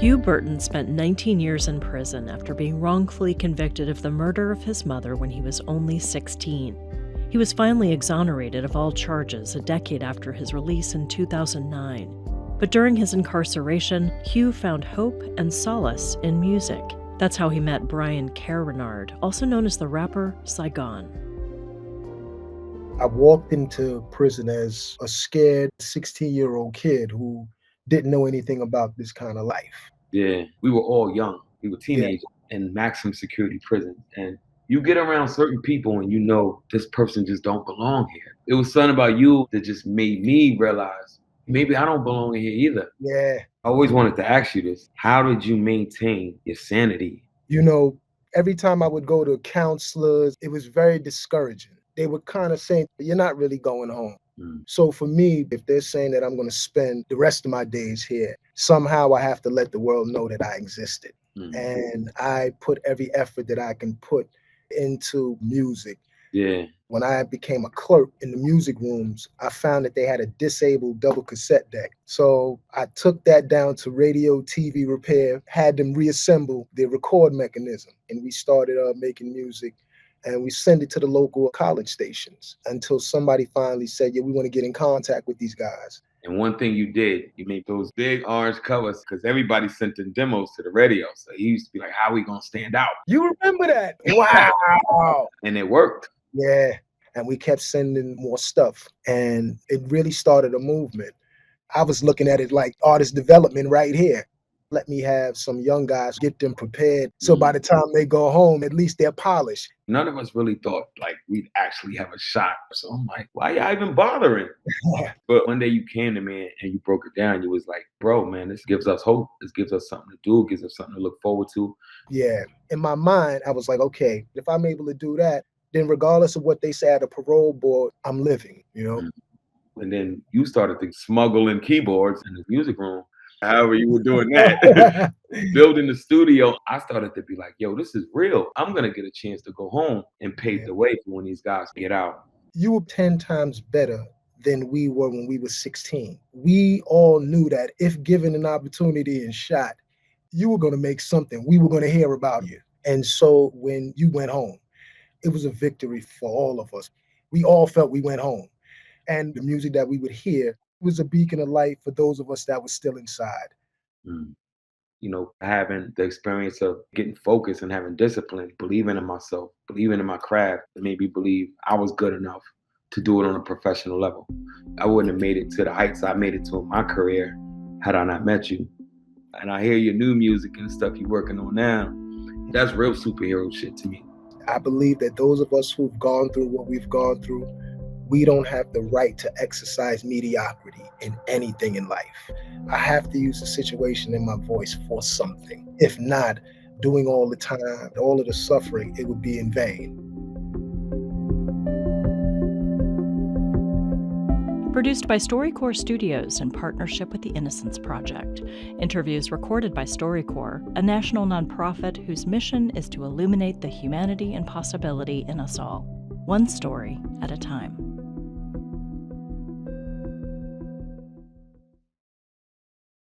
Huwe Burton spent 19 years in prison after being wrongfully convicted of the murder of his mother when he was only 16. He was finally exonerated of all charges a decade after his release in 2009. But during his incarceration, Huwe found hope and solace in music. That's how he met Brian Carenard, also known as the rapper Saigon. I walked into prison as a scared 16-year-old kid who didn't know anything about this kind of life. Yeah, we were all young. We were teenagers in maximum security prison. And you get around certain people and you know this person just don't belong here. It was something about you that just made me realize maybe I don't belong in here either. Yeah. I always wanted to ask you this. How did you maintain your sanity? You know, every time I would go to counselors, it was very discouraging. They would kind of say, you're not really going home. So for me, if they're saying that I'm going to spend the rest of my days here, somehow I have to let the world know that I existed. And I put every effort that I can put into music. Yeah. When I became a clerk in the music rooms, I found that they had a disabled double cassette deck. So I took that down to radio, TV repair, had them reassemble the record mechanism. And we started making music. And we send it to the local college stations until somebody finally said, yeah, we want to get in contact with these guys. And one thing you did, you made those big orange covers because everybody sent in demos to the radio. So he used to be like, how are we going to stand out? You remember that? Wow. And it worked. Yeah. And we kept sending more stuff. And it really started a movement. I was looking at it like artist development right here. Let me have some young guys, get them prepared. So by the time they go home, at least they're polished. None of us really thought like we'd actually have a shot. So I'm like, why y'all even bothering? But one day you came to me and you broke it down. You was like, bro, man, this gives us hope. This gives us something to do. It gives us something to look forward to. Yeah. In my mind, I was like, okay, if I'm able to do that, then regardless of what they say at the parole board, I'm living, you know? And then you started to smuggle in keyboards in the music room. However you were doing that, building the studio, I started to be like, yo, this is real. I'm going to get a chance to go home and pave the way for when these guys get out. You were 10 times better than we were when we were 16. We all knew that if given an opportunity and shot, you were going to make something. We were going to hear about you. And so when you went home, it was a victory for all of us. We all felt we went home. And the music that we would hear was a beacon of light for those of us that were still inside. You know, having the experience of getting focused and having discipline, believing in myself, believing in my craft, it made me believe I was good enough to do it on a professional level. I wouldn't have made it to the heights I made it to in my career had I not met you. And I hear your new music and stuff you're working on now. That's real superhero shit to me. I believe that those of us who've gone through what we've gone through, we don't have the right to exercise mediocrity in anything in life. I have to use the situation in my voice for something. If not, doing all the time, all of the suffering, it would be in vain. Produced by StoryCorps Studios in partnership with the Innocence Project. Interviews recorded by StoryCorps, a national nonprofit whose mission is to illuminate the humanity and possibility in us all, one story at a time.